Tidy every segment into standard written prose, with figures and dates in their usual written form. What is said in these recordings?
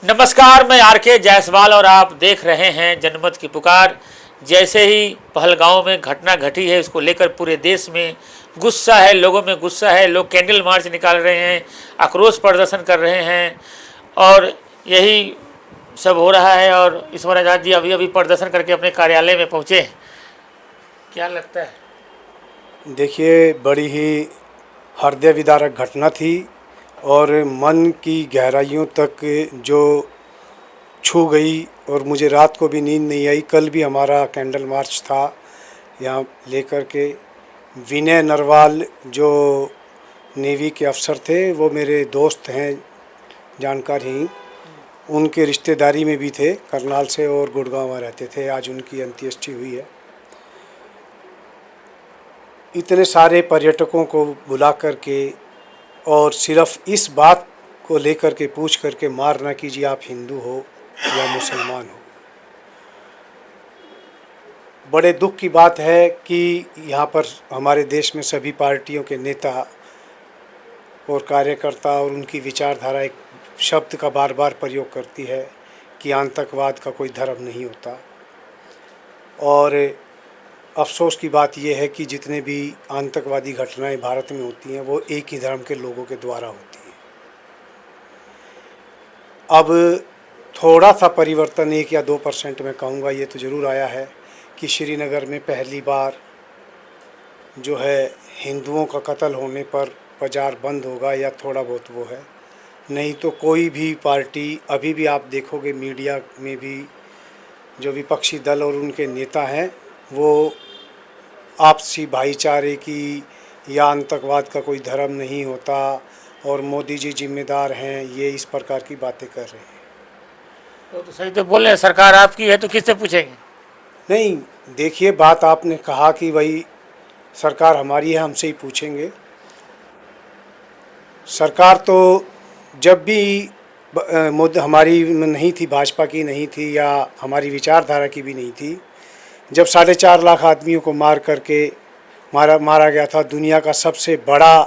नमस्कार, मैं आर.के. जायसवाल और आप देख रहे हैं जनमत की पुकार। जैसे ही पहलगांव में घटना घटी है, उसको लेकर पूरे देश में गुस्सा है, लोगों में गुस्सा है। लोग कैंडल मार्च निकाल रहे हैं, आक्रोश प्रदर्शन कर रहे हैं और यही सब हो रहा है। और ईश्वर आज़ाद जी अभी प्रदर्शन करके अपने कार्यालय में पहुँचे। क्या लगता है? देखिए, बड़ी ही हृदय विदारक घटना थी और मन की गहराइयों तक जो छू गई और मुझे रात को भी नींद नहीं आई। कल भी हमारा कैंडल मार्च था यहाँ लेकर के। विनय नरवाल जो नेवी के अफसर थे, वो मेरे दोस्त हैं, जानकार ही, उनके रिश्तेदारी में भी थे, करनाल से और गुड़गांव में रहते थे। आज उनकी अंत्येष्टि हुई है। इतने सारे पर्यटकों को बुला करके और सिर्फ इस बात को लेकर के पूछ करके मार ना कीजिए आप हिंदू हो या मुसलमान हो। बड़े दुख की बात है कि यहाँ पर हमारे देश में सभी पार्टियों के नेता और कार्यकर्ता और उनकी विचारधारा एक शब्द का बार बार प्रयोग करती है कि आतंकवाद का कोई धर्म नहीं होता। और अफसोस की बात यह है कि जितने भी आतंकवादी घटनाएं भारत में होती हैं, वो एक ही धर्म के लोगों के द्वारा होती हैं। अब थोड़ा सा परिवर्तन 1 या 2% में कहूँगा ये तो ज़रूर आया है कि श्रीनगर में पहली बार जो है हिंदुओं का कत्ल होने पर बाज़ार बंद होगा या थोड़ा बहुत वो है। नहीं तो कोई भी पार्टी, अभी भी आप देखोगे मीडिया में भी जो विपक्षी दल और उनके नेता हैं, वो आपसी भाईचारे की या आतंकवाद का कोई धर्म नहीं होता और मोदी जी जिम्मेदार हैं, ये इस प्रकार की बातें कर रहे हैं। तो सही तो बोल रहे हैं, सरकार आपकी है तो किससे पूछेंगे? नहीं, देखिए, बात आपने कहा कि भाई सरकार हमारी है, हमसे ही पूछेंगे। सरकार तो जब भी हमारी नहीं थी, भाजपा की नहीं थी या हमारी विचारधारा की भी नहीं थी, जब 4.5 लाख आदमियों को मार करके मारा गया था, दुनिया का सबसे बड़ा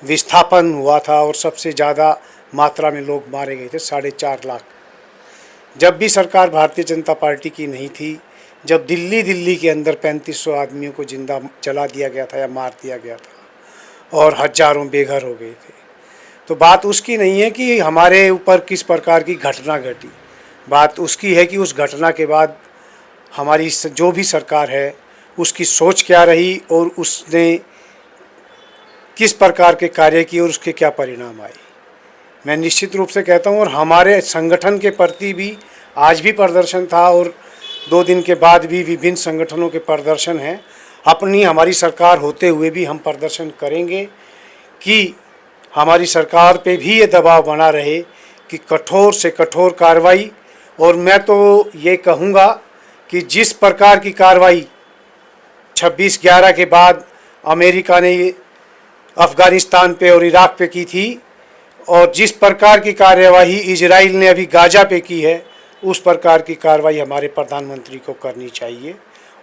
विस्थापन हुआ था और सबसे ज़्यादा मात्रा में लोग मारे गए थे, 4.5 लाख। जब भी सरकार भारतीय जनता पार्टी की नहीं थी, जब दिल्ली के अंदर 3500 आदमियों को जिंदा जला दिया गया था या मार दिया गया था और हजारों बेघर हो गए थे, तो बात उसकी नहीं है कि हमारे ऊपर किस प्रकार की घटना घटी। बात उसकी है कि उस घटना के बाद हमारी जो भी सरकार है उसकी सोच क्या रही और उसने किस प्रकार के कार्य किए और उसके क्या परिणाम आए। मैं निश्चित रूप से कहता हूँ, और हमारे संगठन के प्रति भी आज भी प्रदर्शन था और 2 दिन के बाद भी विभिन्न संगठनों के प्रदर्शन हैं। हमारी सरकार होते हुए भी हम प्रदर्शन करेंगे कि हमारी सरकार पे भी ये दबाव बना रहे कि कठोर से कठोर कार्रवाई। और मैं तो ये कहूँगा कि जिस प्रकार की कार्रवाई 26/11 के बाद अमेरिका ने अफ़गानिस्तान पे और इराक़ पे की थी और जिस प्रकार की कार्यवाही इजराइल ने अभी गाज़ा पे की है, उस प्रकार की कार्रवाई हमारे प्रधानमंत्री को करनी चाहिए।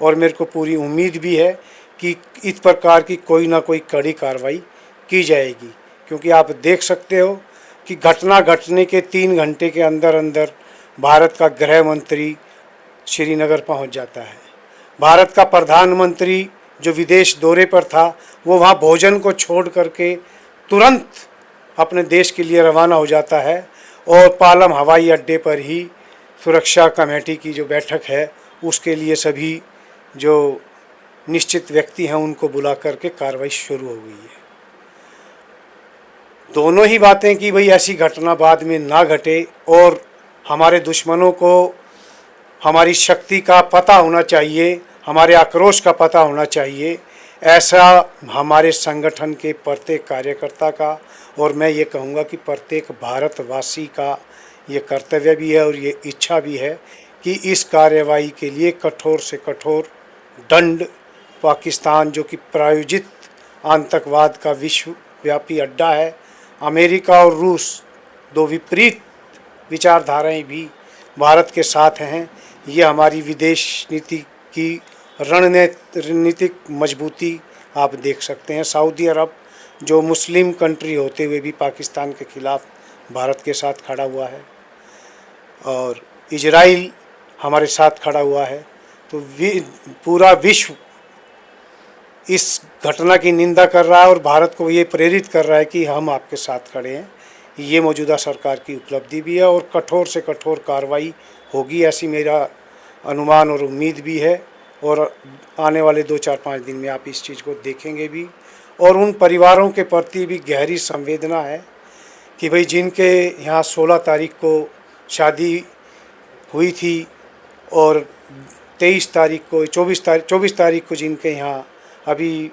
और मेरे को पूरी उम्मीद भी है कि इस प्रकार की कोई ना कोई कड़ी कार्रवाई की जाएगी, क्योंकि आप देख सकते हो कि घटना घटने के 3 घंटे के अंदर अंदर भारत का गृह मंत्री श्रीनगर पहुंच जाता है। भारत का प्रधानमंत्री जो विदेश दौरे पर था, वो वहाँ भोजन को छोड़ करके तुरंत अपने देश के लिए रवाना हो जाता है और पालम हवाई अड्डे पर ही सुरक्षा कमेटी की जो बैठक है, उसके लिए सभी जो निश्चित व्यक्ति हैं उनको बुला करके कार्रवाई शुरू हो गई है। दोनों ही बातें कि भाई ऐसी घटना बाद में ना घटे और हमारे दुश्मनों को हमारी शक्ति का पता होना चाहिए, हमारे आक्रोश का पता होना चाहिए। ऐसा हमारे संगठन के प्रत्येक कार्यकर्ता का, और मैं ये कहूँगा कि प्रत्येक भारतवासी का ये कर्तव्य भी है और ये इच्छा भी है कि इस कार्रवाई के लिए कठोर से कठोर दंड पाकिस्तान, जो कि प्रायोजित आतंकवाद का विश्वव्यापी अड्डा है, अमेरिका और रूस, 2 विपरीत विचारधाराएं भी भारत के साथ हैं। ये हमारी विदेश नीति की रणनीतिक मजबूती आप देख सकते हैं। सऊदी अरब जो मुस्लिम कंट्री होते हुए भी पाकिस्तान के खिलाफ भारत के साथ खड़ा हुआ है। और इजराइल हमारे साथ खड़ा हुआ है। तो पूरा विश्व इस घटना की निंदा कर रहा है और भारत को ये प्रेरित कर रहा है कि हम आपके साथ खड़े हैं। ये मौजूदा सरकार की उपलब्धि भी है और कठोर से कठोर कार्रवाई होगी, ऐसी मेरा अनुमान और उम्मीद भी है। और आने वाले 2-4-5 दिन में आप इस चीज़ को देखेंगे भी। और उन परिवारों के प्रति भी गहरी संवेदना है कि भाई जिनके यहाँ 16 तारीख को शादी हुई थी और 23 तारीख को 24 तारीख को जिनके यहाँ अभी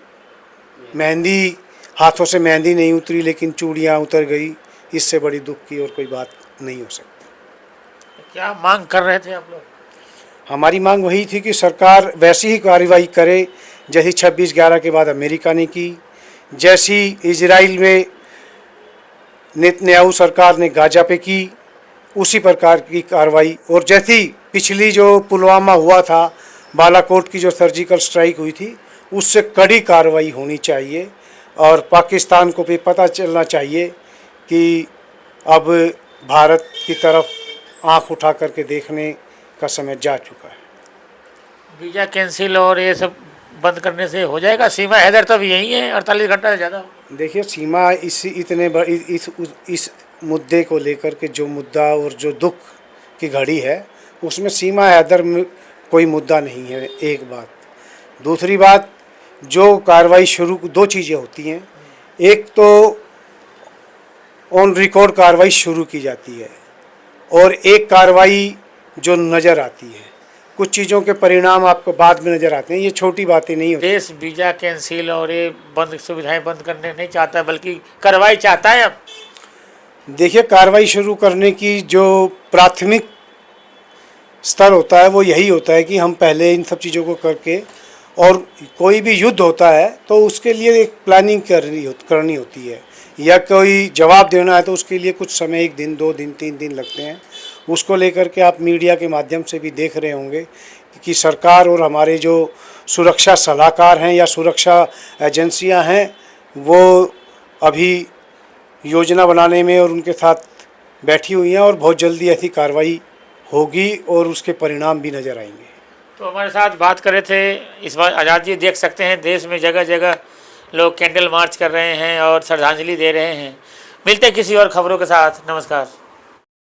मेहंदी, हाथों से मेहंदी नहीं उतरी लेकिन चूड़ियाँ उतर गई, इससे बड़ी दुख की और कोई बात नहीं हो सकती। क्या मांग कर रहे थे आप लोग? हमारी मांग वही थी कि सरकार वैसी ही कार्रवाई करे जैसी 26/11 के बाद अमेरिका ने की, जैसी इजराइल में नेतन्याहू सरकार ने गाजा पे की, उसी प्रकार की कार्रवाई। और जैसी पिछली जो पुलवामा हुआ था, बालाकोट की जो सर्जिकल स्ट्राइक हुई थी, उससे कड़ी कार्रवाई होनी चाहिए। और पाकिस्तान को भी पता चलना चाहिए कि अब भारत की तरफ आंख उठा करके देखने का समय जा चुका है। वीज़ा कैंसिल और ये सब बंद करने से हो जाएगा? सीमा हैदर तो भी यही है, 48 घंटा से ज़्यादा। देखिए, सीमा इस मुद्दे को लेकर के जो मुद्दा और जो दुख की घड़ी है, उसमें सीमा हैदर में कोई मुद्दा नहीं है, एक बात। दूसरी बात, जो कार्रवाई शुरू, दो चीज़ें होती हैं। एक तो ऑन रिकॉर्ड कार्रवाई शुरू की जाती है और एक कार्रवाई जो नज़र आती है। कुछ चीज़ों के परिणाम आपको बाद में नज़र आते हैं, ये छोटी बातें नहीं होती। देश वीज़ा कैंसिल और ये बंद सुविधाएं बंद करने नहीं चाहता, बल्कि कार्रवाई चाहता है। अब देखिए, कार्रवाई शुरू करने की जो प्राथमिक स्तर होता है वो यही होता है कि हम पहले इन सब चीज़ों को करके, और कोई भी युद्ध होता है तो उसके लिए एक प्लानिंग करनी होती है, या कोई जवाब देना है तो उसके लिए कुछ समय, 1 दिन, 2 दिन, 3 दिन लगते हैं। उसको लेकर के आप मीडिया के माध्यम से भी देख रहे होंगे कि सरकार और हमारे जो सुरक्षा सलाहकार हैं या सुरक्षा एजेंसियां हैं, वो अभी योजना बनाने में और उनके साथ बैठी हुई हैं और बहुत जल्दी ऐसी कार्रवाई होगी और उसके परिणाम भी नज़र आएंगे। तो हमारे साथ बात कर रहे थे। इस बार आज़ाद जी देख सकते हैं देश में जगह जगह लोग कैंडल मार्च कर रहे हैं और श्रद्धांजलि दे रहे हैं। मिलते हैं किसी और खबरों के साथ। नमस्कार।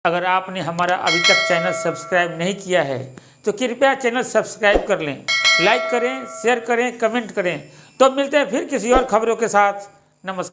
अगर आपने हमारा अभी तक चैनल सब्सक्राइब नहीं किया है तो कृपया चैनल सब्सक्राइब कर लें, लाइक करें, शेयर करें, कमेंट करें। तो मिलते हैं फिर किसी और खबरों के साथ। नमस्कार।